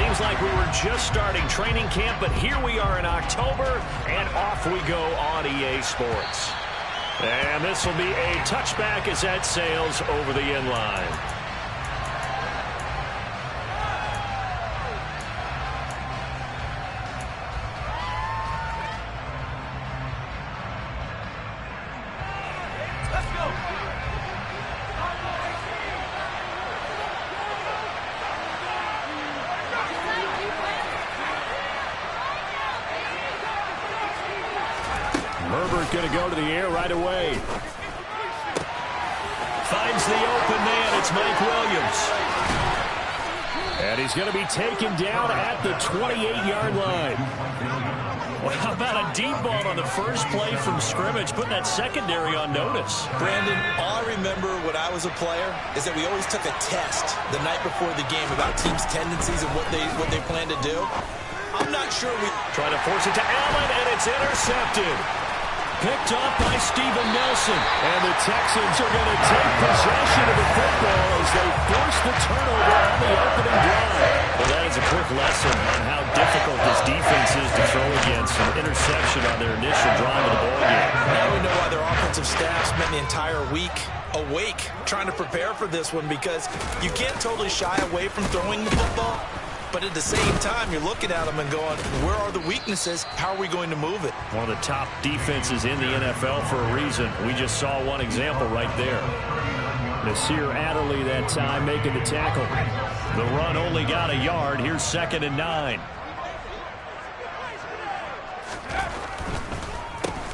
Seems like we were just starting training camp, but here we are in October, and off we go on EA Sports. And this will be a touchback as that sails over the end line. Herbert going to go to the air right away. Finds the open man. It's Mike Williams. And he's going to be taken down at the 28-yard line. Well, how about a deep ball on the first play from scrimmage, putting that secondary on notice? Brandon, all I remember when I was a player is that we always took a test the night before the game about teams' tendencies and what they plan to do. I'm not sure we... Trying to force it to Allen, and it's intercepted. Picked off by Steven Nelson. And the Texans are going to take possession of the football as they force the turnover on the opening drive. Well, that is a quick lesson on how difficult this defense is to throw against. An interception on their initial drive of the ballgame. Now we know why their offensive staff spent the entire week awake trying to prepare for this one, because you can't totally shy away from throwing the football. But at the same time, you're looking at them and going, where are the weaknesses? How are we going to move it? One of the top defenses in the NFL for a reason. We just saw one example right there. Nasir Adderley that time making the tackle. The run only got a yard. Here's 2nd and 9.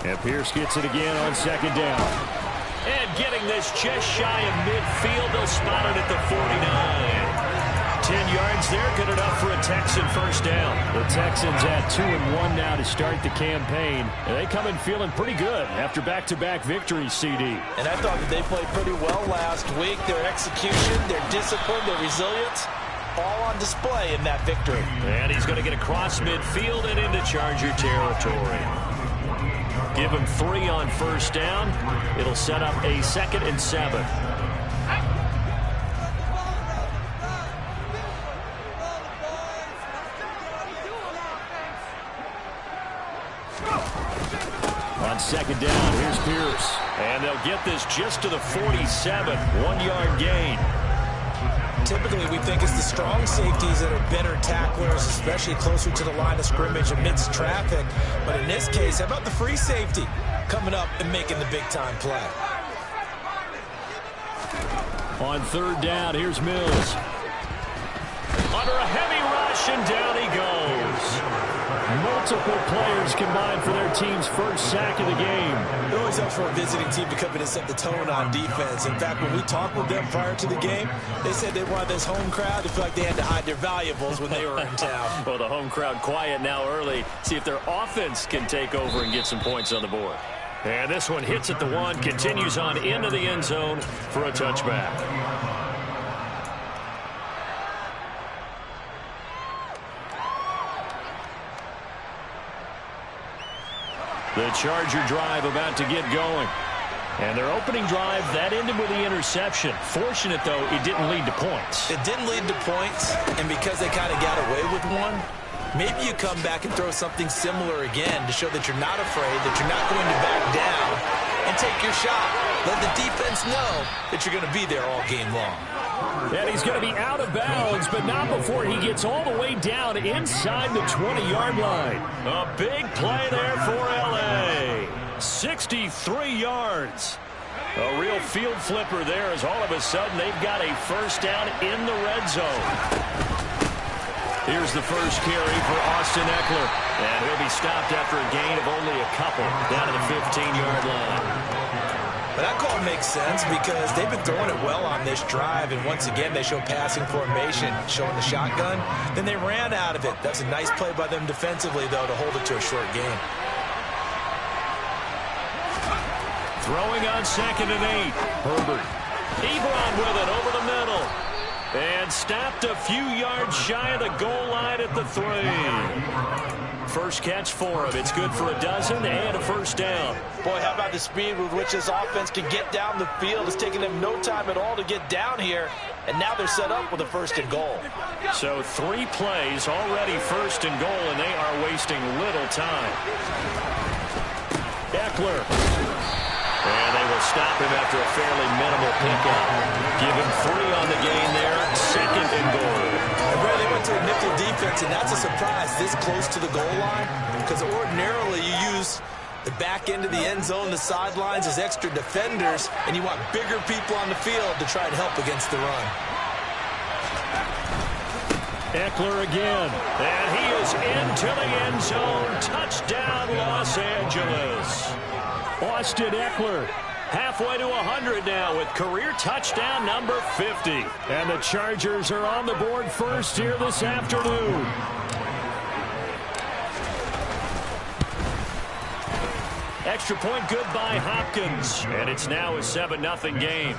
And Pierce gets it again on 2nd down. And getting this just shy of midfield. They'll spot it at the 49. 10 yards there, good enough for a Texan first down. The Texans at 2-1 now to start the campaign. And they come in feeling pretty good after back-to-back victories, CD. And I thought that they played pretty well last week. Their execution, their discipline, their resilience, all on display in that victory. And he's going to get across midfield and into Charger territory. Give him 3 on first down. It'll set up a 2nd and 7. On 2nd down, here's Pierce. And they'll get this just to the 47. 1-yard gain. Typically, we think it's the strong safeties that are better tacklers, especially closer to the line of scrimmage amidst traffic. But in this case, how about the free safety coming up and making the big-time play? On 3rd down, here's Mills. Under a heavy rush, and down he goes. Multiple players combined for their team's first sack of the game. It always helps for a visiting team to come in and set the tone on defense. In fact, when we talked with them prior to the game, they said they wanted this home crowd to feel like they had to hide their valuables when they were in town. Well, the home crowd quiet now early. See if their offense can take over and get some points on the board. And this one hits at the 1, continues on into the end zone for a touchback. The Charger drive about to get going. And their opening drive, that ended with the interception. Fortunate, though, it didn't lead to points. It didn't lead to points, and because they kind of got away with one, maybe you come back and throw something similar again to show that you're not afraid, that you're not going to back down, and take your shot. Let the defense know that you're going to be there all game long. And he's going to be out of bounds, but not before he gets all the way down inside the 20-yard line. A big play there for L.A. 63 yards. A real field flipper there as all of a sudden they've got a first down in the red zone. Here's the first carry for Austin Eckler. And he'll be stopped after a gain of only a couple down to the 15-yard line. But that call makes sense because they've been throwing it well on this drive, and once again they show passing formation, showing the shotgun. Then they ran out of it. That's a nice play by them defensively, though, to hold it to a short gain. Throwing on 2nd and 8. Herbert. Ebron with it over the middle. And stopped a few yards shy of the goal line at the 3. First catch for him. It's good for a dozen and a first down. Boy, how about the speed with which this offense can get down the field? It's taking them no time at all to get down here. and now they're set up with a 1st and goal. So 3 plays already 1st and goal, and they are wasting little time. Eckler. And they will stop him after a fairly minimal pickup. Give him 3 on the gain there, 2nd and goal. And Brad, they went to a nickel defense, and that's a surprise this close to the goal line, because ordinarily you use the back end of the end zone, the sidelines as extra defenders, and you want bigger people on the field to try and help against the run. Eckler again, and he is into the end zone. Touchdown, Los Angeles. Austin Eckler halfway to 100 now with career touchdown number 50. And the Chargers are on the board first here this afternoon. Extra point good by Hopkins. And it's now a 7-0 game.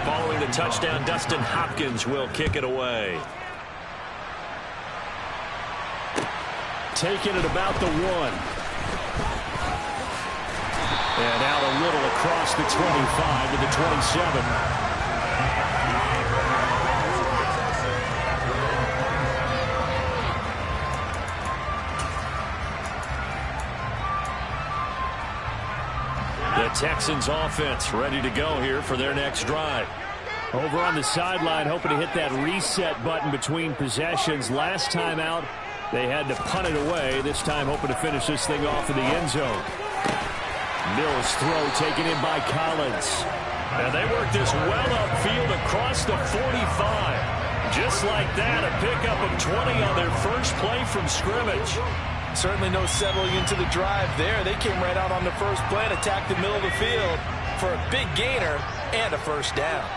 Following the touchdown, Dustin Hopkins will kick it away. Taking it about the 1. And out a little across the 25 to the 27. The Texans offense ready to go here for their next drive. Over on the sideline, hoping to hit that reset button between possessions. Last time out, they had to punt it away. This time hoping to finish this thing off in the end zone. Mills throw taken in by Collins. And they work this well upfield across the 45. Just like that, a pickup of 20 on their first play from scrimmage. Certainly no settling into the drive there. They came right out on the first play and attacked the middle of the field for a big gainer and a 1st down.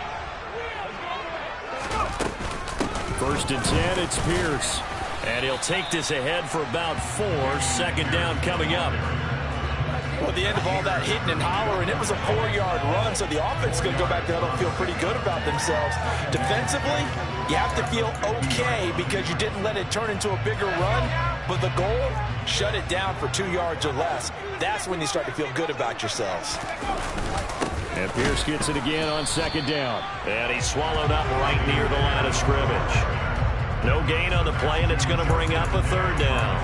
1st and 10, it's Pierce. And he'll take this ahead for about 4. 2nd down coming up. Well, at the end of all that hitting and hollering, it was a 4-yard run, so the offense is going to go back to huddle and feel pretty good about themselves. Defensively, you have to feel okay because you didn't let it turn into a bigger run, but the goal, shut it down for 2 yards or less. That's when you start to feel good about yourselves. And Pierce gets it again on 2nd down. And he's swallowed up right near the line of scrimmage. No gain on the play, and it's going to bring up a 3rd down.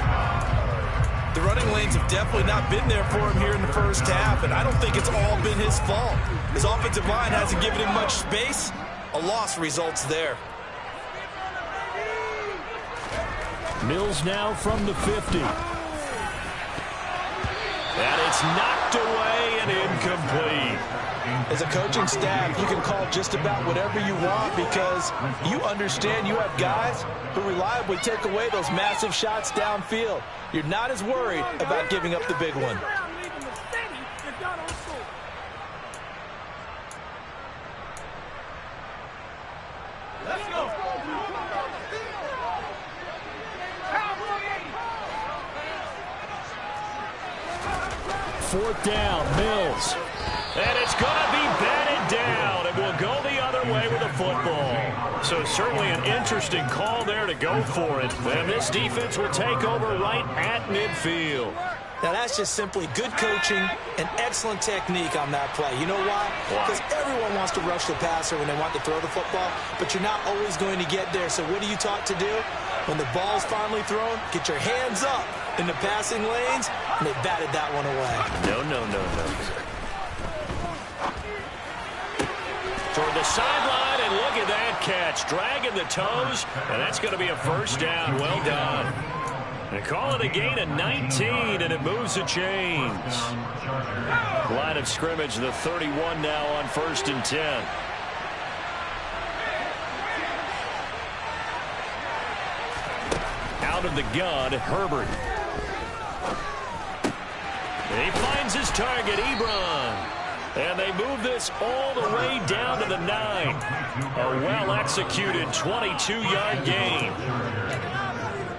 The running lanes have definitely not been there for him here in the first half, and I don't think it's all been his fault. His offensive line hasn't given him much space. A loss results there. Mills now from the 50. And it's knocked away and incomplete. As a coaching staff, you can call just about whatever you want because you understand you have guys who reliably take away those massive shots downfield. You're not as worried about giving up the big one. Let's go. 4th down, Mills. And it's going to be batted down. It will go the other way with the football. So certainly an interesting call there to go for it. And this defense will take over right at midfield. Now that's just simply good coaching and excellent technique on that play. You know why? Because everyone wants to rush the passer when they want to throw the football, but you're not always going to get there. So what are you taught to do? When the ball's finally thrown, get your hands up in the passing lanes, and they batted that one away. No. Toward the sideline, and look at that catch. Dragging the toes, and that's going to be a 1st down. Well done. They call it a gain of 19, and it moves the chains. Line of scrimmage, the 31 now on 1st and 10. Out of the gun, Herbert. And he finds his target, Ebron. And they move this all the way down to the 9. A well-executed 22-yard gain.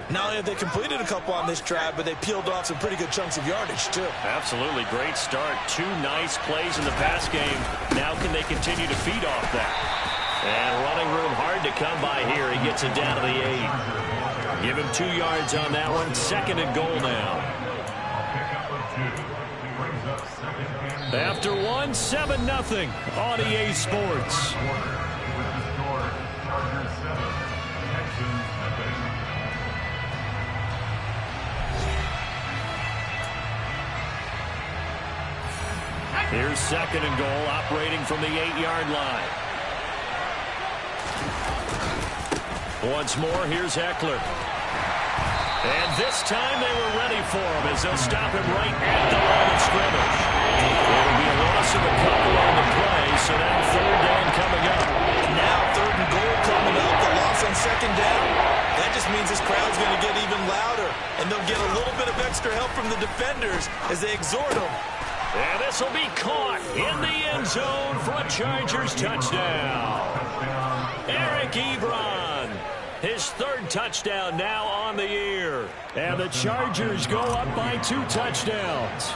Not only have they completed a couple on this drive, but they peeled off some pretty good chunks of yardage, too. Absolutely. Great start. 2 nice plays in the pass game. Now can they continue to feed off that? And running room hard to come by here. He gets it down to the 8. Give him 2 yards on that one. 2nd and goal now. After one, 7-0 on EA Sports. Here's 2nd and goal, operating from the 8-yard line. Once more, here's Eckler. And this time they were ready for him as they'll stop him right at the line of scrimmage. It'll be a loss of a couple on the play, so now 3rd down coming up. Now 3rd and goal coming up, the loss on 2nd down. That just means this crowd's going to get even louder, and they'll get a little bit of extra help from the defenders as they exhort them. And this will be caught in the end zone for a Chargers touchdown. Eric Ebron, his 3rd touchdown now on the year. And the Chargers go up by 2 touchdowns.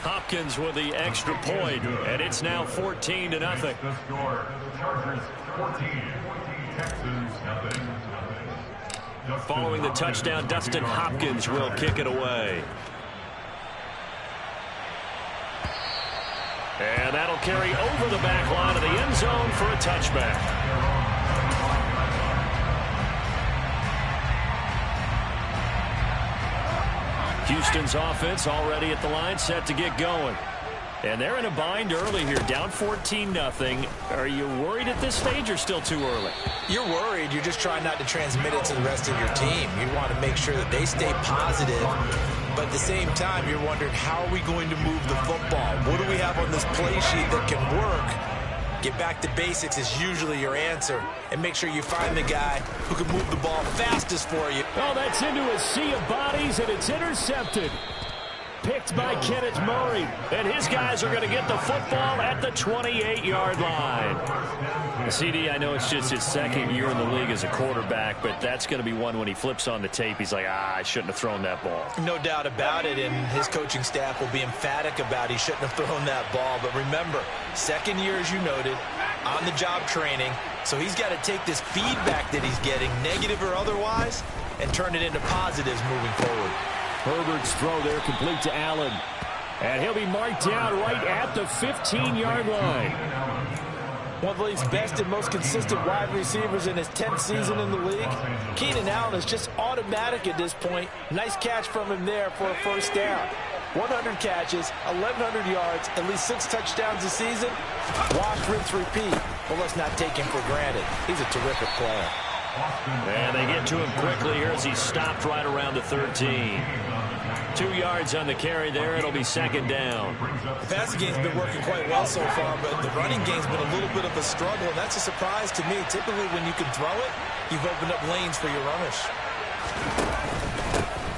Hopkins with the extra point, and it's now 14-0. The score, Chargers 14, Texans nothing. Following the touchdown, Dustin Hopkins will kick it away. And that'll carry over the back line of the end zone for a touchback. Houston's offense already at the line, set to get going. And they're in a bind early here, down 14-0. Are you worried at this stage or still too early? You're worried. You're just trying not to transmit it to the rest of your team. You want to make sure that they stay positive. But at the same time, you're wondering, how are we going to move the football? What do we have on this play sheet that can work? Get back to basics is usually your answer. And make sure you find the guy who can move the ball fastest for you. Oh, that's into a sea of bodies, and it's intercepted. Picked by Kenneth Murray. And his guys are going to get the football at the 28-yard line. CD, I know it's just his 2nd year in the league as a quarterback, but that's going to be one when he flips on the tape. He's like, I shouldn't have thrown that ball. No doubt about it, and his coaching staff will be emphatic about he shouldn't have thrown that ball. But remember, 2nd year, as you noted, on-the-job training. So he's got to take this feedback that he's getting, negative or otherwise, and turn it into positives moving forward. Herbert's throw there complete to Allen. And he'll be marked down right at the 15-yard line. One of the league's best and most consistent wide receivers in his 10th season in the league. Keenan Allen is just automatic at this point. Nice catch from him there for a 1st down. 100 catches, 1,100 yards, at least 6 touchdowns a season. Wash, rinse, repeat. But let's not take him for granted. He's a terrific player. And they get to him quickly here as he stopped right around the 13. 2 yards on the carry there. It'll be 2nd down. The passing game's been working quite well so far, but the running game's been a little bit of a struggle. And that's a surprise to me. Typically, when you can throw it, you've opened up lanes for your runners.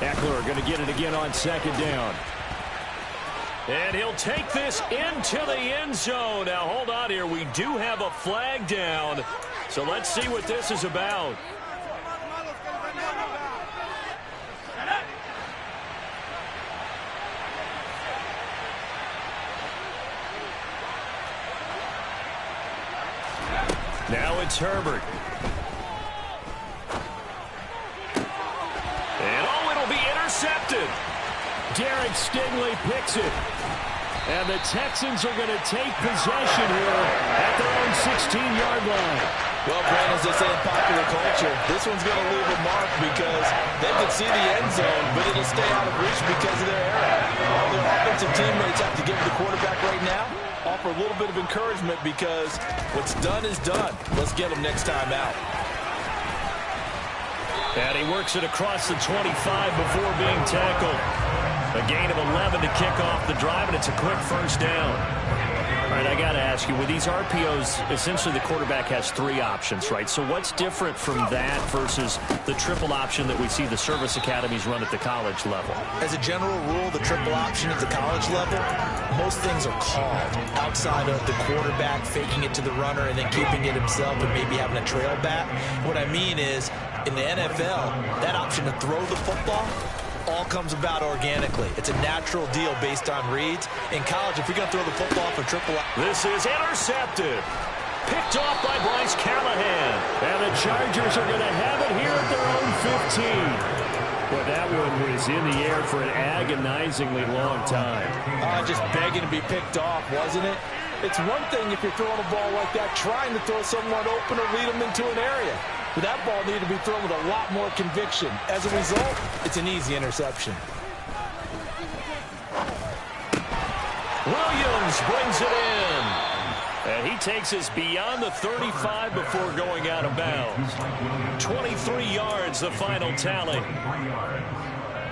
Eckler going to get it again on 2nd down. And he'll take this into the end zone. Now, hold on here. We do have a flag down. So let's see what this is about. Now it's Herbert. And it'll be intercepted. Derek Stingley picks it. And the Texans are going to take possession here at their own 16-yard line. Well, Brandon, as they say in popular culture, this one's going to leave a mark because they can see the end zone, but it'll stay out of reach because of their error. All their offensive teammates have to give the quarterback right now, offer a little bit of encouragement because what's done is done. Let's get them next time out. And he works it across the 25 before being tackled. A gain of 11 to kick off the drive, and it's a quick 1st down. All right, I got to ask you, with these RPOs, essentially the quarterback has 3 options, right? So what's different from that versus the triple option that we see the service academies run at the college level? As a general rule, the triple option at the college level, most things are called outside of the quarterback faking it to the runner and then keeping it himself and maybe having a trail back. What I mean is, in the NFL, that option to throw the football all comes about organically. It's a natural deal based on reads. In college, if you're going to throw the football for triple... This is intercepted. Picked off by Bryce Callahan. And the Chargers are going to have it here at their own 15. Well, that one was in the air for an agonizingly long time. Just begging to be picked off, wasn't it? It's one thing if you're throwing a ball like that, trying to throw someone open or lead them into an area. But that ball needed to be thrown with a lot more conviction. As a result, it's an easy interception. Williams brings it in. And he takes us beyond the 35 before going out of bounds. 23 yards, the final tally.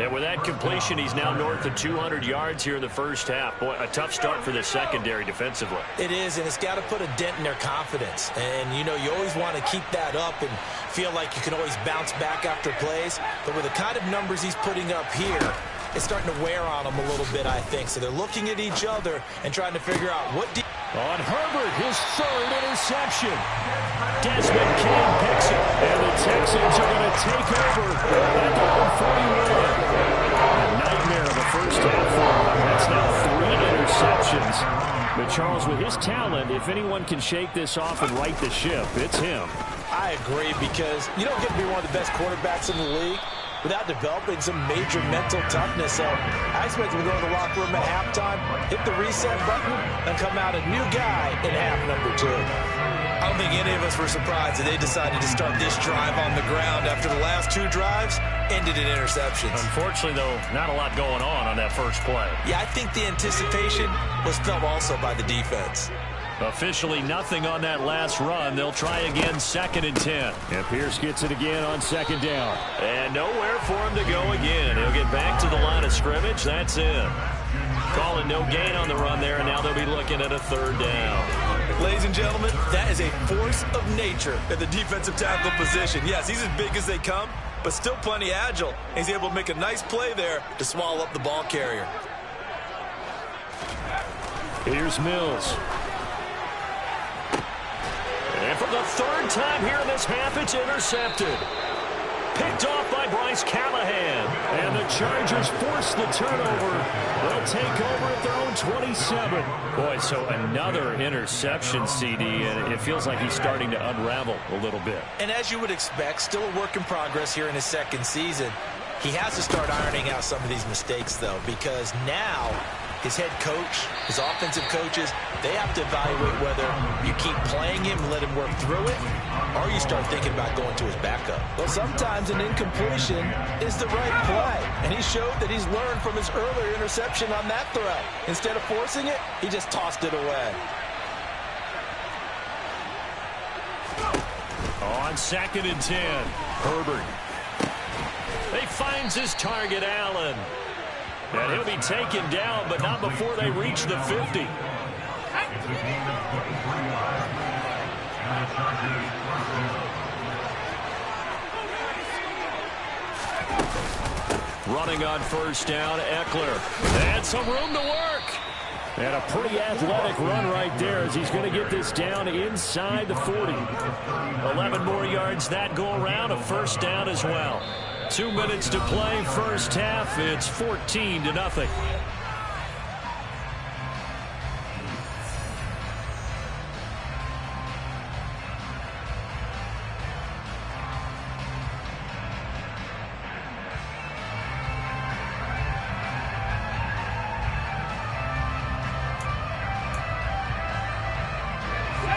And with that completion, he's now north of 200 yards here in the first half. Boy, a tough start for the secondary defensively. It is, and it's got to put a dent in their confidence. And, you know, you always want to keep that up and feel like you can always bounce back after plays. But with the kind of numbers he's putting up here, it's starting to wear on them a little bit, I think. So they're looking at each other and trying to figure out what... On Herbert, his third interception. Desmond King picks it, and the Texans are going to take over at the 141. A nightmare of a first half for him. That's now 3 interceptions. But Charles, with his talent, if anyone can shake this off and right the ship, it's him. I agree, because you don't get to be one of the best quarterbacks in the league without developing some major mental toughness. So I expect him to go to the locker room at halftime, hit the reset button, and come out a new guy in half number 2. I don't think any of us were surprised that they decided to start this drive on the ground after the last 2 drives ended in interceptions. Unfortunately, though, not a lot going on that first play. Yeah, I think the anticipation was felt also by the defense. Officially nothing on that last run. They'll try again, 2nd and 10. And Pierce gets it again on 2nd down. And nowhere for him to go again. He'll get back to the line of scrimmage. That's it. Calling no gain on the run there, and now they'll be looking at a 3rd down. Ladies and gentlemen, that is a force of nature at the defensive tackle position. Yes, he's as big as they come, but still plenty agile. He's able to make a nice play there to swallow up the ball carrier. Here's Mills. And for the 3rd time here in this half, it's intercepted. Picked off by Bryce Callahan. And the Chargers force the turnover. They'll take over at their own 27. Boy, so another interception, CD, and it feels like he's starting to unravel a little bit. And as you would expect, still a work in progress here in his 2nd season. He has to start ironing out some of these mistakes, though, because now his head coach, his offensive coaches, they have to evaluate whether you keep playing him and let him work through it, or you start thinking about going to his backup. Well, sometimes an incompletion is the right play, and he showed that he's learned from his earlier interception on that throw. Instead of forcing it, he just tossed it away. On 2nd and 10, Herbert. He finds his target, Allen. And he'll be taken down, but not before they reach the 50. Running on 1st down, Eckler. And some room to work. And a pretty athletic run right there as he's going to get this down inside the 40. 11 more yards that go around, a 1st down as well. 2 minutes to play, first half. It's 14-0.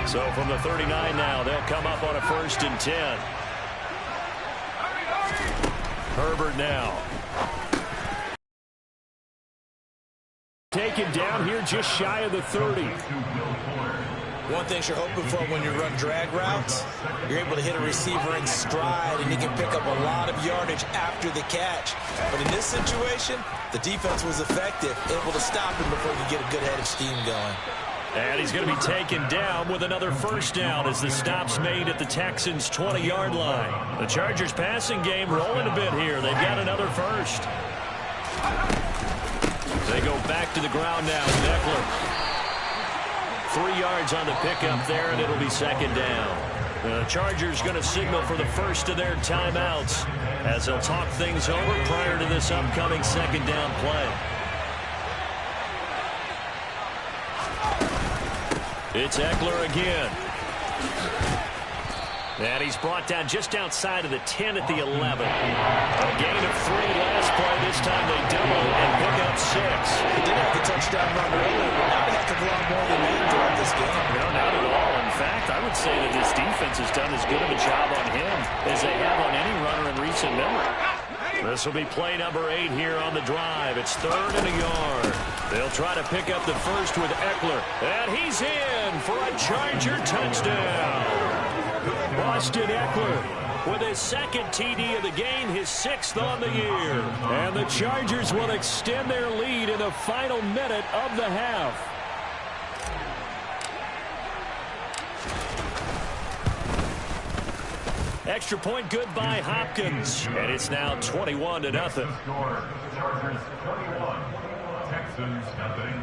So from the 39 now, they'll come up on a 1st and 10. Herbert now. Taken down here just shy of the 30. One thing you're hoping for when you run drag routes, you're able to hit a receiver in stride, and he can pick up a lot of yardage after the catch. But in this situation, the defense was effective, able to stop him before he could get a good head of steam going. And he's going to be taken down with another 1st down as the stop's made at the Texans' 20-yard line. The Chargers passing game rolling a bit here. They've got another 1st. They go back to the ground now with Eckler. 3 yards on the pickup there, and it'll be 2nd down. The Chargers going to signal for the first of their timeouts as they'll talk things over prior to this upcoming 2nd down play. It's Eckler again. And he's brought down just outside of the 10 at the 11. A gain of 3 last play. This time they double and pick up 6. He did have the touchdown run earlier, but not a heck of a lot more than that throughout this game. No, not at all. In fact, I would say that this defense has done as good of a job on him as they have on any runner in recent memory. This will be play number 8 here on the drive. It's 3rd and a yard. They'll try to pick up the first with Eckler. And he's in for a Charger touchdown. Austin Eckler with his 2nd TD of the game, his 6th on the year. And the Chargers will extend their lead in the final minute of the half. Extra point good by Hopkins. And it's now 21-0. Chargers 21, Texans nothing.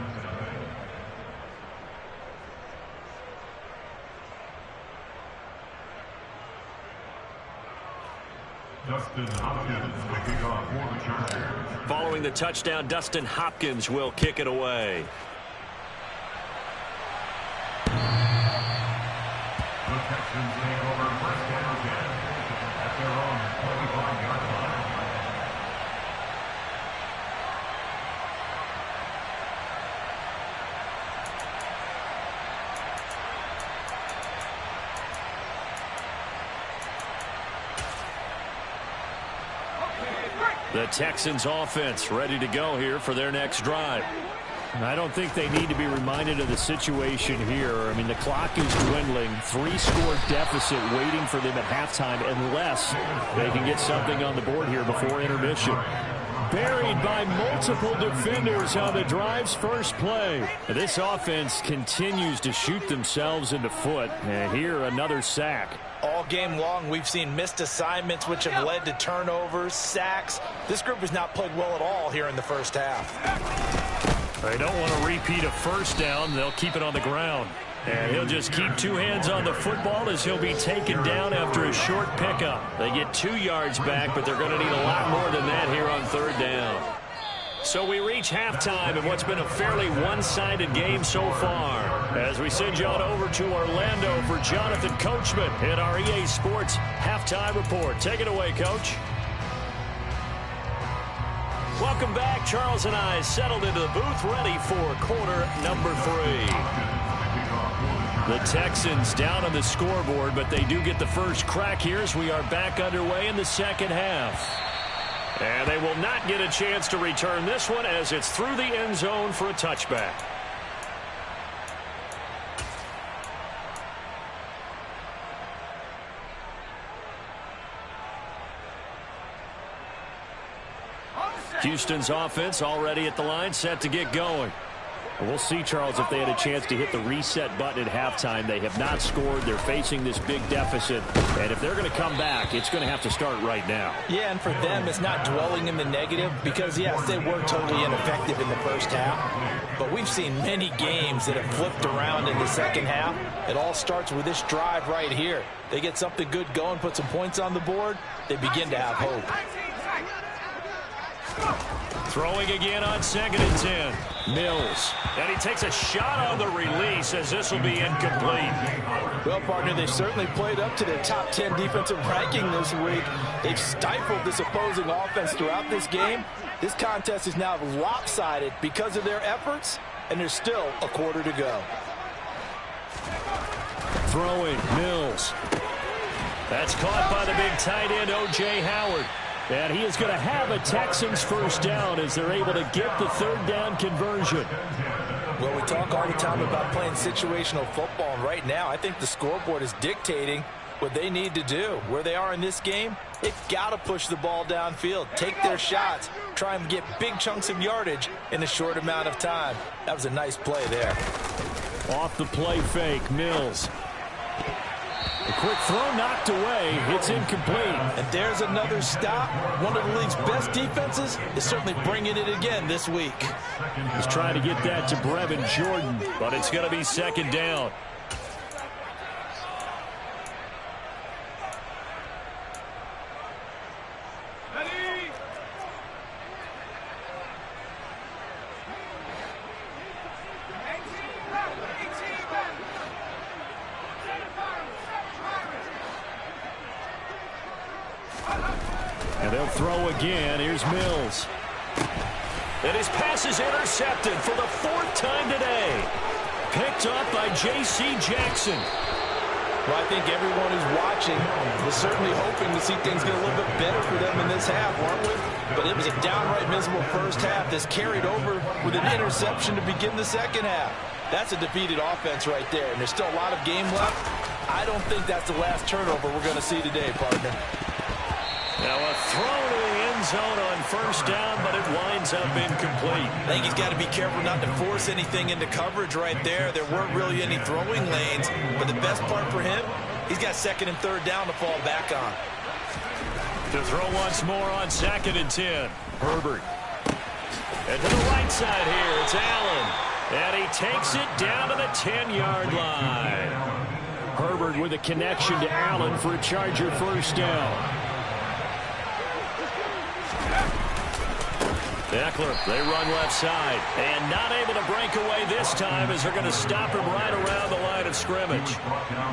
Dustin Hopkins kicking off for the Chargers. Following the touchdown, Dustin Hopkins will kick it away. The Texans take over first down 10 at their own 25-yard line. The Texans offense ready to go here for their next drive. I don't think they need to be reminded of the situation here. I mean, the clock is dwindling. 3-score deficit waiting for them at halftime unless they can get something on the board here before intermission. Buried by multiple defenders on the drive's first play. This offense continues to shoot themselves in the foot. And here, another sack. All game long, we've seen missed assignments, which have led to turnovers, sacks. This group has not played well at all here in the first half. They don't want to repeat a first down. They'll keep it on the ground. And he'll just keep 2 hands on the football as he'll be taken down after a short pickup. They get 2 yards back, but they're going to need a lot more than that here on 3rd down. So we reach halftime in what's been a fairly one-sided game so far. As we send you on over to Orlando for Jonathan Coachman in our EA Sports Halftime Report. Take it away, Coach. Welcome back. Charles and I settled into the booth ready for quarter number 3. The Texans down on the scoreboard, but they do get the first crack here as we are back underway in the second half. And they will not get a chance to return this one as it's through the end zone for a touchback. Houston's offense already at the line, set to get going. We'll see, Charles, if they had a chance to hit the reset button at halftime. They have not scored. They're facing this big deficit. And if they're going to come back, it's going to have to start right now. Yeah, and for them, it's not dwelling in the negative because, yes, they were totally ineffective in the first half. But we've seen many games that have flipped around in the second half. It all starts with this drive right here. They get something good going, put some points on the board. They begin to have hope. Throwing again on 2nd and 10. Mills. And he takes a shot on the release as this will be incomplete. Well, partner, they've certainly played up to their top 10 defensive ranking this week. They've stifled this opposing offense throughout this game. This contest is now lopsided because of their efforts, and there's still a quarter to go. Throwing, Mills. That's caught by the big tight end, O.J. Howard. And he is going to have a Texans first down as they're able to get the 3rd down conversion. Well, we talk all the time about playing situational football, and right now I think the scoreboard is dictating what they need to do. Where they are in this game, they've got to push the ball downfield, take their shots, try and get big chunks of yardage in a short amount of time. That was a nice play there. Off the play fake, Mills. A quick throw knocked away. It's incomplete. And there's another stop. One of the league's best defenses is certainly bringing it again this week. He's trying to get that to Brevin Jordan, but it's going to be 2nd down. throw again. Here's Mills. And his pass is intercepted for the 4th time today. Picked up by J.C. Jackson. Well, I think everyone who's watching is certainly hoping to see things get a little bit better for them in this half, aren't we? But it was a downright miserable first half that's carried over with an interception to begin the second half. That's a defeated offense right there, and there's still a lot of game left. I don't think that's the last turnover we're going to see today, partner. Now a throw to the end zone on first down, but it winds up incomplete. I think he's got to be careful not to force anything into coverage right there. There weren't really any throwing lanes, but the best part for him, he's got 2nd and 3rd down to fall back on. To throw once more on 2nd and 10. Herbert. And to the right side here, it's Allen. And he takes it down to the 10-yard line. Herbert with a connection to Allen for a Charger first down. Eckler, they run left side. And not able to break away this time as they're going to stop him right around the line of scrimmage.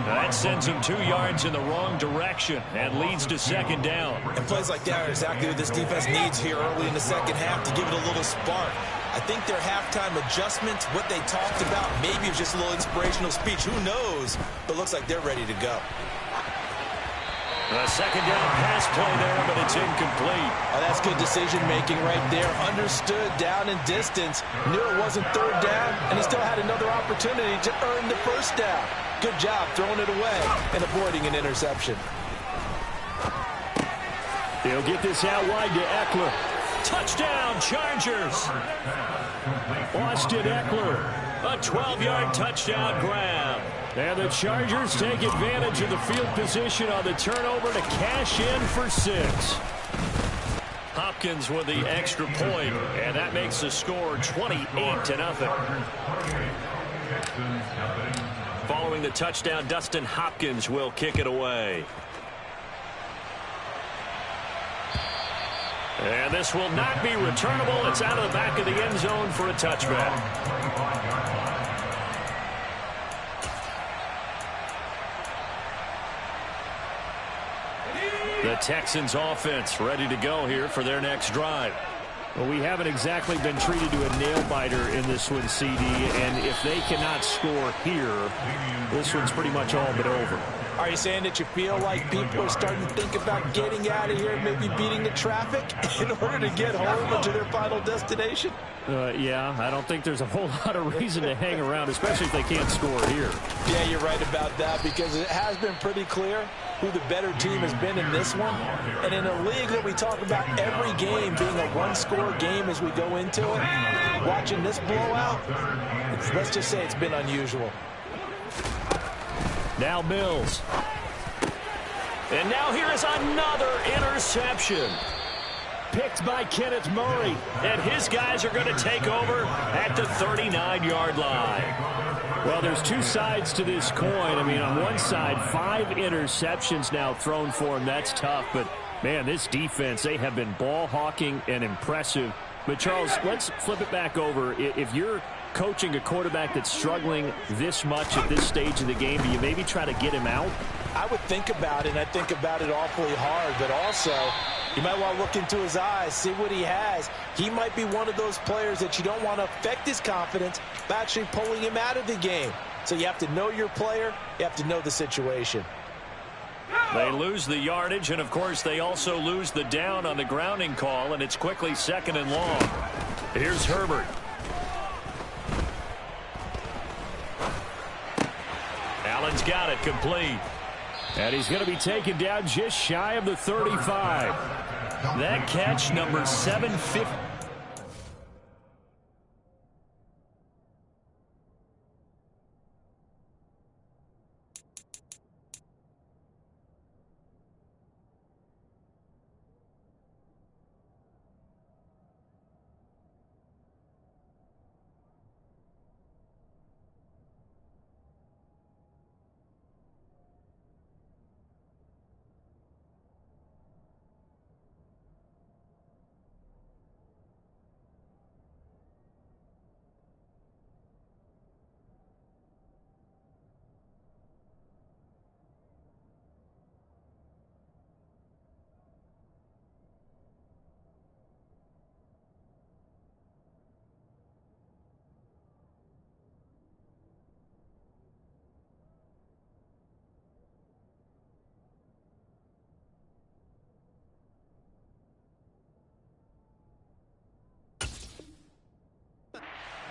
That sends him 2 yards in the wrong direction and leads to 2nd down. And plays like that are exactly what this defense needs here early in the second half to give it a little spark. I think their halftime adjustments, what they talked about, maybe it was just a little inspirational speech. Who knows? But looks like they're ready to go. A 2nd down pass play there, but it's incomplete. Oh, that's good decision-making right there. Understood down and distance. Knew it wasn't 3rd down, and he still had another opportunity to earn the 1st down. Good job throwing it away and avoiding an interception. He'll get this out wide to Eckler. Touchdown, Chargers. Austin Eckler, a 12-yard touchdown grab. And the Chargers take advantage of the field position on the turnover to cash in for 6. Hopkins with the extra point, and that makes the score 28-0. Following the touchdown, Dustin Hopkins will kick it away. And this will not be returnable. It's out of the back of the end zone for a touchback. The Texans offense ready to go here for their next drive. Well, we haven't exactly been treated to a nail-biter in this one, CD, and if they cannot score here, this one's pretty much all but over. Are you saying that you feel like people are starting to think about getting out of here, maybe beating the traffic in order to get home or to their final destination? Yeah, I don't think there's a whole lot of reason to hang around, especially if they can't score here. Yeah, you're right about that, because it has been pretty clear who the better team has been in this one. And in a league that we talk about every game being a one-score game as we go into it, watching this blowout, let's just say it's been unusual. Now Mills. And now here is another interception. Picked by Kenneth Murray. And his guys are going to take over at the 39-yard line. Well, there's 2 sides to this coin. I mean, on one side, 5 interceptions now thrown for him. That's tough. But, man, this defense, they have been ball hawking and impressive. But, Charles, let's flip it back over. If you're coaching a quarterback that's struggling this much at this stage of the game, do you maybe try to get him out? I would think about it, and I think about it awfully hard. But also, you might want to look into his eyes, see what he has. He might be one of those players that you don't want to affect his confidence by actually pulling him out of the game. So you have to know your player. You have to know the situation. They lose the yardage, and, of course, they also lose the down on the grounding call, and it's quickly 2nd and long. Here's Herbert. Allen's got it complete. And he's going to be taken down just shy of the 35. That catch, number 750.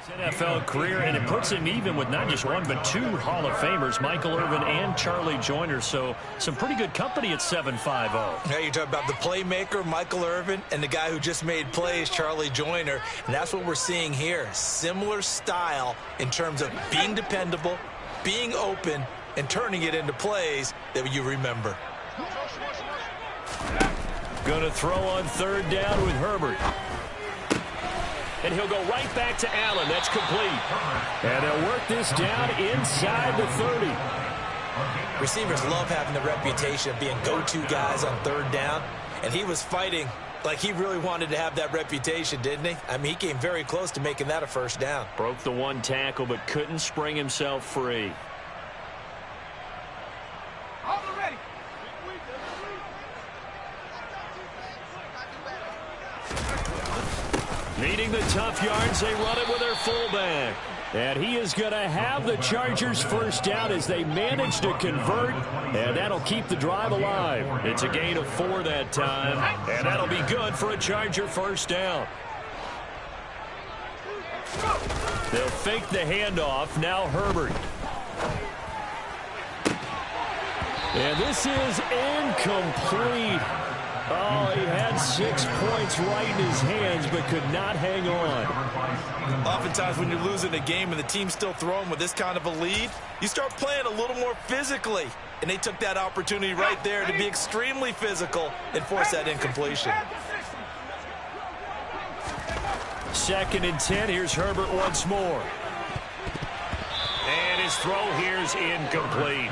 NFL career, and it puts him even with not just one but two Hall of Famers, Michael Irvin and Charlie Joyner. So some pretty good company at 7'5". Yeah, you're talking about the playmaker, Michael Irvin, and the guy who just made plays, Charlie Joyner. And that's what we're seeing here. Similar style in terms of being dependable, being open, and turning it into plays that you remember. Going to throw on third down with Herbert. And he'll go right back to Allen. That's complete. And they'll work this down inside the 30. Receivers love having the reputation of being go-to guys on third down. And he was fighting like he really wanted to have that reputation, didn't he? I mean, he came very close to making that a first down. Broke the one tackle, but couldn't spring himself free. Needing the tough yards, they run it with their fullback. And he is going to have the Chargers first down as they manage to convert, and that'll keep the drive alive. It's a gain of 4 that time, and that'll be good for a Charger first down. They'll fake the handoff. Now Herbert. And this is incomplete. Oh, he had 6 points right in his hands, but could not hang on. Oftentimes when you're losing a game and the team's still throwing with this kind of a lead, you start playing a little more physically. And they took that opportunity right there to be extremely physical and force that incompletion. 2nd and 10. Here's Herbert once more. And his throw here's incomplete.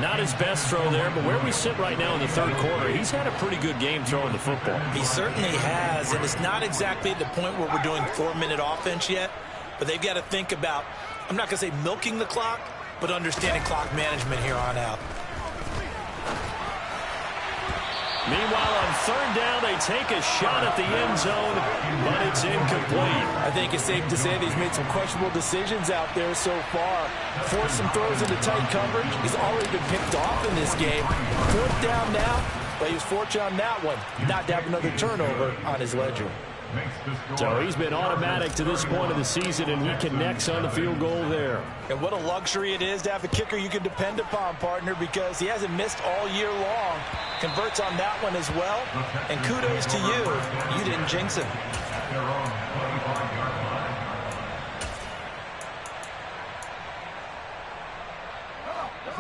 Not his best throw there, but where we sit right now in the third quarter, he's had a pretty good game throwing the football. He certainly has, and it's not exactly at the point where we're doing 4-minute offense yet, but they've got to think about, I'm not going to say milking the clock, but understanding clock management here on out. Meanwhile, on third down, they take a shot at the end zone, but it's incomplete. I think it's safe to say that he's made some questionable decisions out there so far. Forced some throws into tight coverage. He's already been picked off in this game. 4th down now, but he was fortunate on that one not to have another turnover on his ledger. So he's been automatic to this point of the season, and he connects on the field goal there. And what a luxury it is to have a kicker you can depend upon, partner, because he hasn't missed all year long. Converts on that one as well. And kudos to you. You didn't jinx him.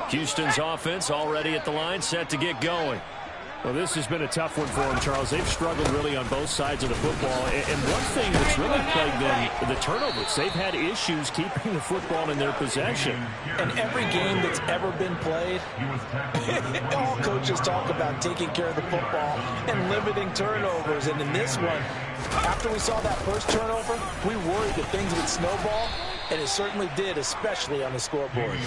Houston's offense already at the line, set to get going. Well, this has been a tough one for them, Charles. They've struggled really on both sides of the football. And one thing that's really plagued them, the turnovers. They've had issues keeping the football in their possession. And every game that's ever been played, all coaches talk about taking care of the football and limiting turnovers. And in this one, after we saw that first turnover, we worried that things would snowball. And it certainly did, especially on the scoreboard.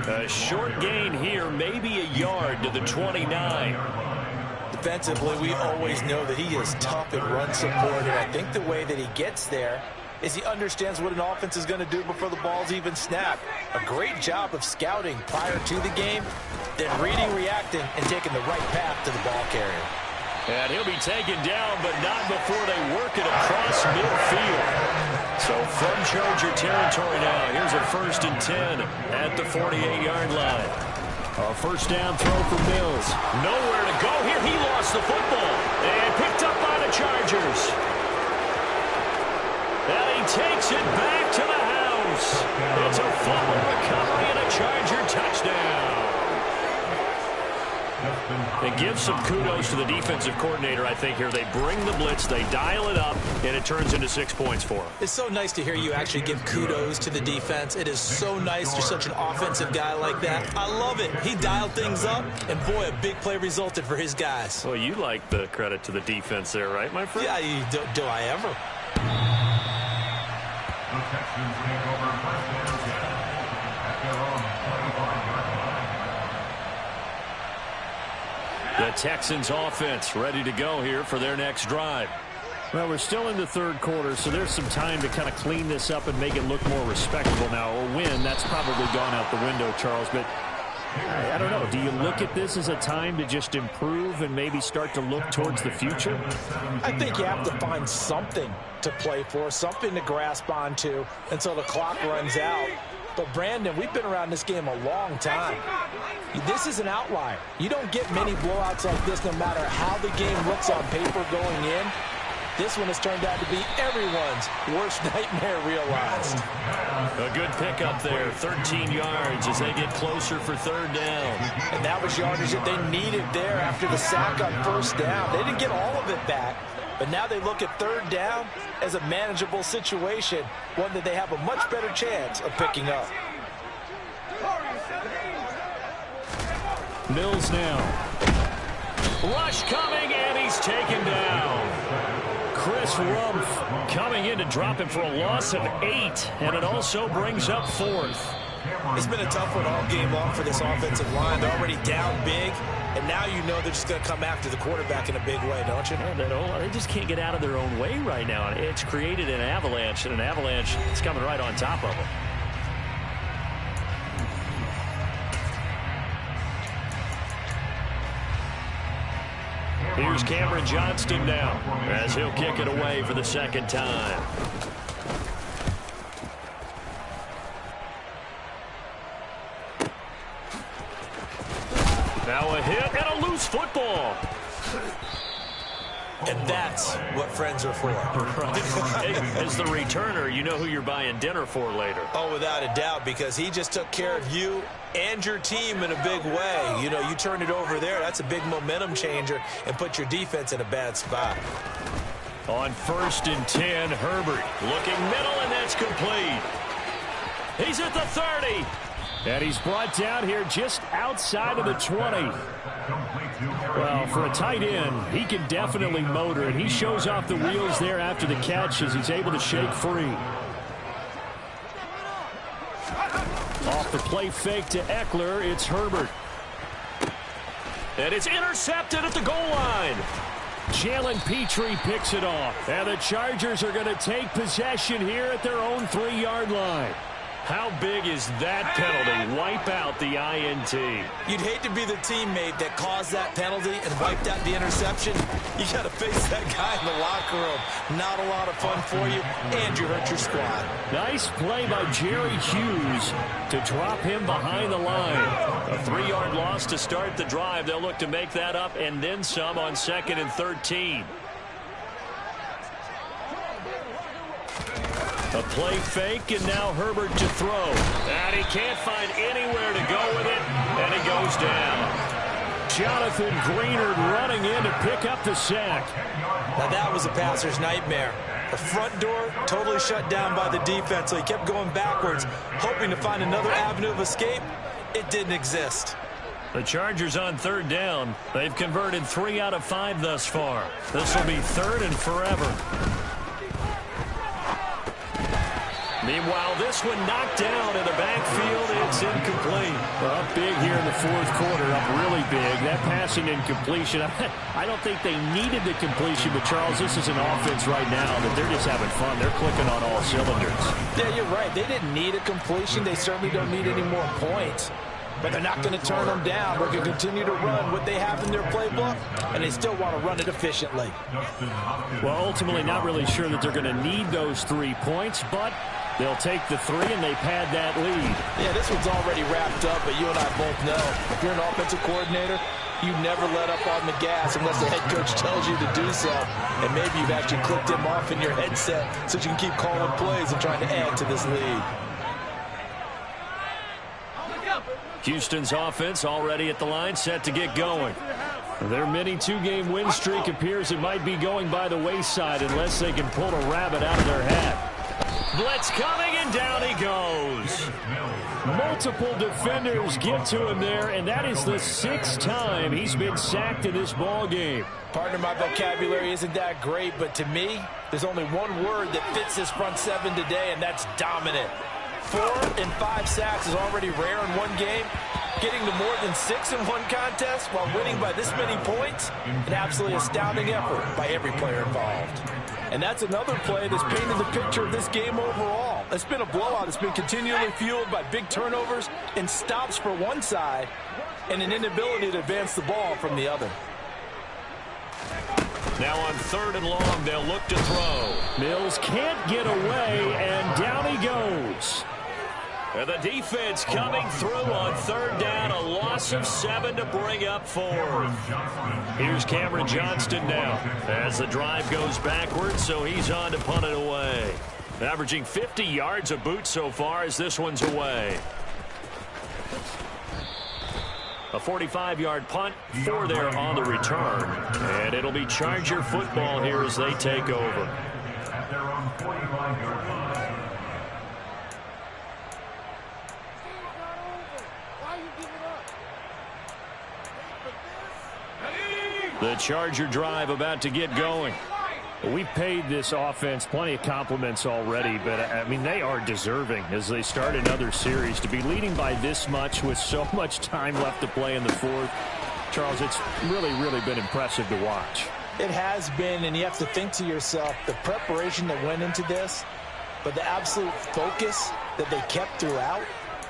A short gain here, maybe a yard to the 29. Defensively, we always know that he is tough in run support, and I think the way that he gets there is he understands what an offense is going to do before the ball's even snapped. A great job of scouting prior to the game, then reading, reacting, and taking the right path to the ball carrier. And he'll be taken down, but not before they work it across midfield. So from Charger territory now, here's a 1st and 10 at the 48-yard line. A first down throw for Mills. Nowhere to go here. He lost the football and picked up by the Chargers. And he takes it back to the house. It's a fumble recovery and a Charger touchdown. And give some kudos to the defensive coordinator, I think, here. They bring the blitz, they dial it up, and it turns into 6 points for them. It's so nice to hear you actually give kudos to the defense. It is so nice you're such an offensive guy like that. I love it. He dialed things up, and boy, a big play resulted for his guys. Well, you like the credit to the defense there, right, my friend? Yeah, do I ever? The Texans take over 1st and 10 at their own 25-yard line. The Texans offense ready to go here for their next drive. Well, we're still in the third quarter, so there's some time to kind of clean this up and make it look more respectable now. A win, that's probably gone out the window, Charles, but I don't know. Do you look at this as a time to just improve and maybe start to look towards the future? I think you have to find something to play for, something to grasp onto until the clock runs out. But, Brandon, we've been around this game a long time. This is an outlier. You don't get many blowouts like this no matter how the game looks on paper going in. This one has turned out to be everyone's worst nightmare realized. A good pickup there, 13 yards as they get closer for third down. And that was yardage that they needed there after the sack on first down. They didn't get all of it back, but now they look at third down as a manageable situation, one that they have a much better chance of picking up. Mills now. Rush coming, and he's taken down. Chris Rumpf coming in to drop him for a loss of 8, and it also brings up fourth. It's been a tough one all game long for this offensive line. They're already down big, and now you know they're just going to come after the quarterback in a big way, don't you? Yeah, they just can't get out of their own way right now. It's created an avalanche, and an avalanche is coming right on top of them. Here's Cameron Johnston now as he'll kick it away for the second time. Now a hit and a loose football. And that's what friends are for. Hey, as the returner, you know who you're buying dinner for later. Oh, without a doubt, because he just took care of you and your team in a big way. You know, you turn it over there, that's a big momentum changer and put your defense in a bad spot. On 1st and 10, Herbert looking middle, and that's complete. He's at the 30. And he's brought down here just outside of the 20. Well, for a tight end, he can definitely motor, and he shows off the wheels there after the catch as he's able to shake free. Off the play fake to Eckler, it's Herbert. And it's intercepted at the goal line. Jalen Petrie picks it off. And the Chargers are going to take possession here at their own 3-yard line. How big is that penalty? Wipe out the INT. You'd hate to be the teammate that caused that penalty and wiped out the interception. You got to face that guy in the locker room. Not a lot of fun for you, and you hurt your squad. Nice play by Jerry Hughes to drop him behind the line. A 3-yard loss to start the drive. They'll look to make that up and then some on 2nd and 13. A play fake, and now Herbert to throw. And he can't find anywhere to go with it, and he goes down. Jonathan Greenard running in to pick up the sack. Now that was a passer's nightmare. The front door totally shut down by the defense, so he kept going backwards, hoping to find another avenue of escape. It didn't exist. The Chargers on 3rd down. They've converted 3 out of 5 thus far. This will be 3rd and forever. Meanwhile, this one knocked down in the backfield. It's incomplete. Up big here in the 4th quarter, up really big. That passing incompletion, I don't think they needed the completion, but Charles, this is an offense right now that they're just having fun. They're clicking on all cylinders. Yeah, you're right. They didn't need a completion. They certainly don't need any more points. But they're not going to turn them down. They're going to continue to run what they have in their playbook, and they still want to run it efficiently. Well, ultimately, not really sure that they're going to need those 3 points, but they'll take the 3, and they pad that lead. Yeah, this one's already wrapped up, but you and I both know if you're an offensive coordinator, you never let up on the gas unless the head coach tells you to do so. And maybe you've actually clicked him off in your headset so you can keep calling plays and trying to add to this lead. Houston's offense already at the line, set to get going. Their mini 2-game win streak appears it might be going by the wayside unless they can pull a rabbit out of their hat. Blitz coming, and down he goes. Multiple defenders get to him there, and that is the 6th time he's been sacked in this ball game. Partner, my vocabulary isn't that great, but to me, there's only one word that fits this front 7 today, and that's dominant. 4 and 5 sacks is already rare in one game. Getting to more than 6 in one contest while winning by this many points, an absolutely astounding effort by every player involved. And that's another play that's painted the picture of this game overall. It's been a blowout. It's been continually fueled by big turnovers and stops for one side and an inability to advance the ball from the other. Now on 3rd and long, they'll look to throw. Mills can't get away, and down he goes. And the defense coming through on 3rd down, a loss of 7 to bring up 4. Here's Cameron Johnston now as the drive goes backwards, so he's on to punt it away. Averaging 50 yards a boot so far as this one's away. A 45-yard punt, 4 there on the return. And it'll be Charger football here as they take over. At their own 45-yard line. The Charger drive about to get going. We've paid this offense plenty of compliments already, but, I mean, they are deserving as they start another series. To be leading by this much with so much time left to play in the 4th, Charles, it's really, really been impressive to watch. It has been, and you have to think to yourself, the preparation that went into this, but the absolute focus that they kept throughout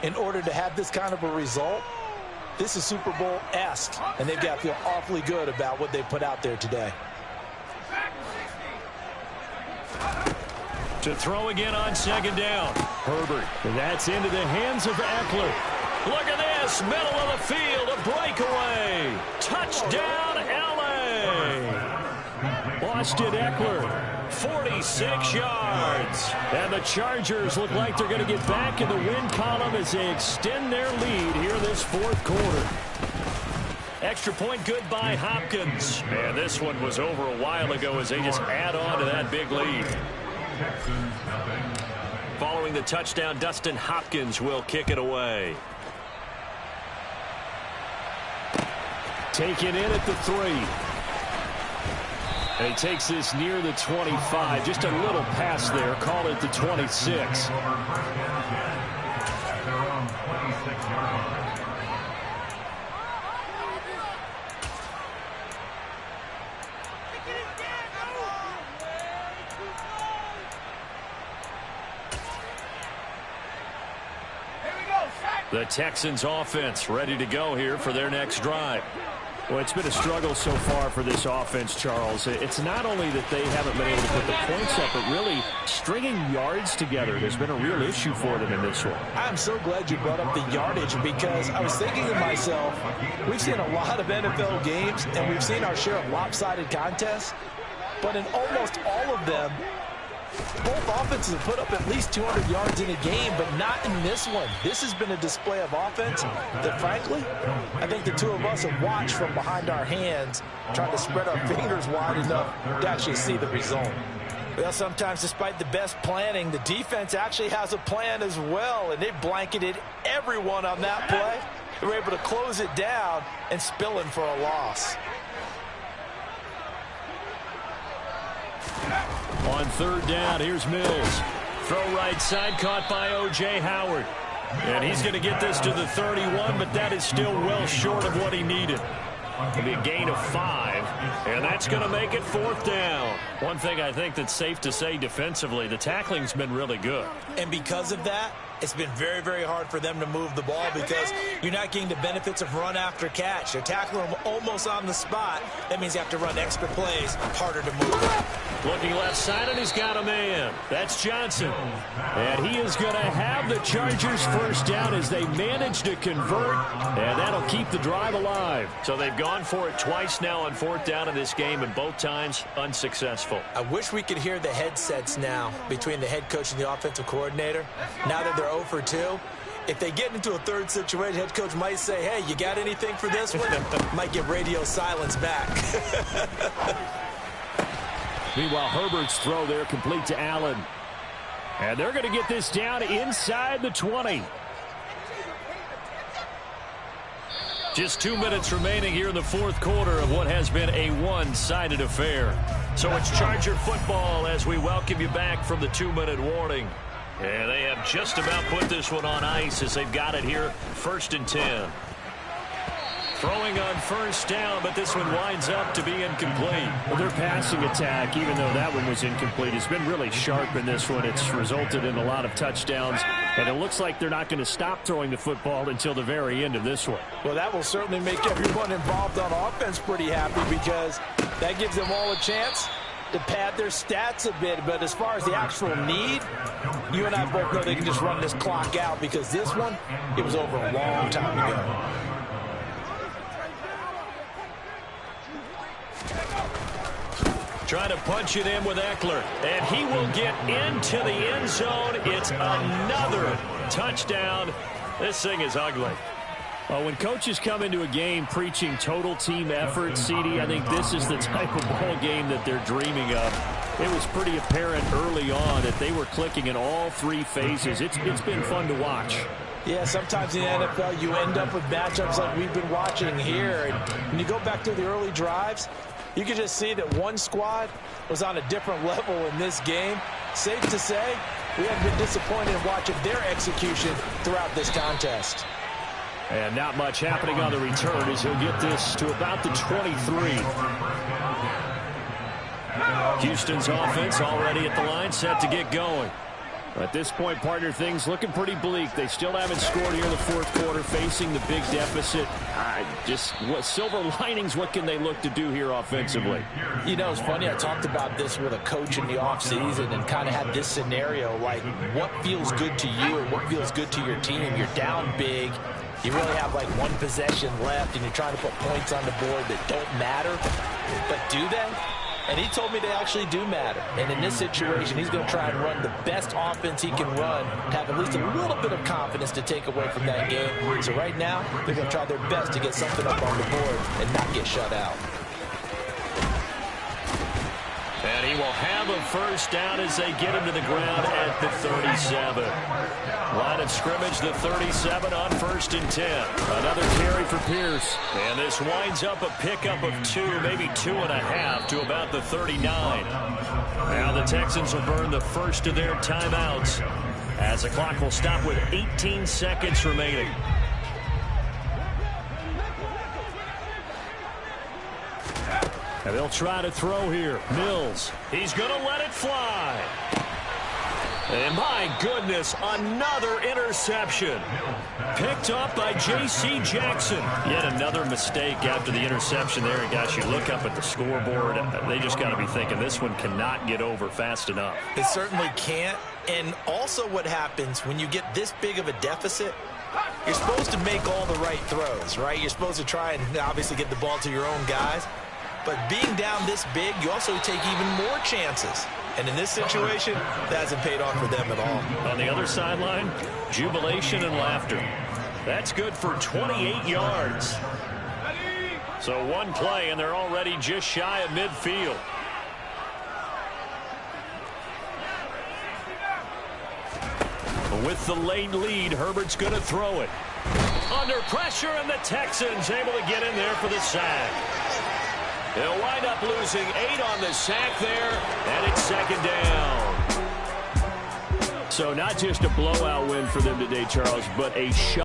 in order to have this kind of a result. This is Super Bowl-esque, and they've got to feel awfully good about what they put out there today. To throw again on 2nd down. Herbert. And that's into the hands of Eckler. Look at this. Middle of the field. A breakaway. Touchdown, L.A. Lost it, Eckler. 46 yards. And the Chargers look like they're going to get back in the win column as they extend their lead here this 4th quarter. Extra point good by Hopkins. And this one was over a while ago as they just add on to that big lead. Following the touchdown, Dustin Hopkins will kick it away. Taken in at the 3. And he takes this near the 25. Just a little pass there. Call it the 26. The Texans offense ready to go here for their next drive. Well, it's been a struggle so far for this offense, Charles. It's not only that they haven't been able to put the points up, but really stringing yards together has been a real issue for them in this one. I'm so glad you brought up the yardage because I was thinking to myself, we've seen a lot of NFL games and we've seen our share of lopsided contests, but in almost all of them, both offenses have put up at least 200 yards in a game, but not in this one. This has been a display of offense that, frankly, I think the two of us have watched from behind our hands, trying to spread our fingers wide enough to actually see the result. Well, sometimes despite the best planning, the defense actually has a plan as well, and they blanketed everyone on that play. They were able to close it down and spill in for a loss. On 3rd down, here's Mills. Throw right side, caught by O.J. Howard. And he's going to get this to the 31, but that is still well short of what he needed. It'll be a gain of 5, and that's going to make it 4th down. One thing I think that's safe to say defensively, the tackling's been really good. And because of that, it's been very, very hard for them to move the ball because you're not getting the benefits of run after catch. They're tackling them almost on the spot. That means you have to run extra plays, harder to move. Looking left side, and he's got a man. That's Johnson. And he is going to have the Chargers 1st down as they manage to convert, and that'll keep the drive alive. So they've gone for it twice now on 4th down in this game, and both times unsuccessful. I wish we could hear the headsets now between the head coach and the offensive coordinator. Now that they're 0 for 2, if they get into a 3rd situation, head coach might say, hey, you got anything for this one? Might get radio silence back. Meanwhile, Herbert's throw there complete to Allen. And they're going to get this down inside the 20. Just 2 minutes remaining here in the 4th quarter of what has been a one-sided affair. So it's Charger football as we welcome you back from the 2-minute warning. And they have just about put this one on ice as they've got it here, 1st and 10. Throwing on first down, but this one winds up to be incomplete. Well, their passing attack, even though that one was incomplete, has been really sharp in this one. It's resulted in a lot of touchdowns, and it looks like they're not going to stop throwing the football until the very end of this one. Well, that will certainly make everyone involved on offense pretty happy because that gives them all a chance to pad their stats a bit. But as far as the actual need, you and I both know they can just run this clock out because this one, it was over a long time ago. Trying to punch it in with Eckler, and he will get into the end zone. It's another touchdown. This thing is ugly. When coaches come into a game preaching total team effort, CD, I think this is the type of ball game that they're dreaming of. It was pretty apparent early on that they were clicking in all three phases. It's been fun to watch. Yeah, sometimes in the NFL you end up with matchups like we've been watching here. And when you go back to the early drives, you can just see that one squad was on a different level in this game. Safe to say, we haven't been disappointed in watching their execution throughout this contest. And not much happening on the return as he'll get this to about the 23. Houston's offense already at the line, set to get going. At this point, partner, things looking pretty bleak. They still haven't scored here in the fourth quarter, facing the big deficit. Just what silver linings, what can they look to do here offensively? You know, it's funny, I talked about this with a coach in the offseason and kind of had this scenario, like what feels good to you and what feels good to your team. You're down big. You really have like one possession left, and you're trying to put points on the board that don't matter. But do they? And he told me they actually do matter. And in this situation, he's going to try and run the best offense he can run, have at least a little bit of confidence to take away from that game. So right now, they're going to try their best to get something up on the board and not get shut out. And he will have a first down as they get him to the ground at the 37. Line of scrimmage, the 37 on 1st and 10. Another carry for Pierce. And this winds up a pickup of 2, maybe 2.5 to about the 39. Now the Texans will burn the first of their timeouts as the clock will stop with 18 seconds remaining. And they'll try to throw here. Mills, he's going to let it fly. And my goodness, another interception. Picked up by J.C. Jackson. Yet another mistake after the interception there. And gosh, you look up at the scoreboard, they just got to be thinking this one cannot get over fast enough. It certainly can't. And also what happens when you get this big of a deficit, you're supposed to make all the right throws, right? You're supposed to try and obviously get the ball to your own guys. But being down this big, you also take even more chances. And in this situation, that hasn't paid off for them at all. On the other sideline, jubilation and laughter. That's good for 28 yards. So one play, and they're already just shy of midfield. With the late lead, Herbert's going to throw it. Under pressure, and the Texans able to get in there for the sack. They'll wind up losing 8 on the sack there, and it's 2nd down. So not just a blowout win for them today, Charles, but a shot.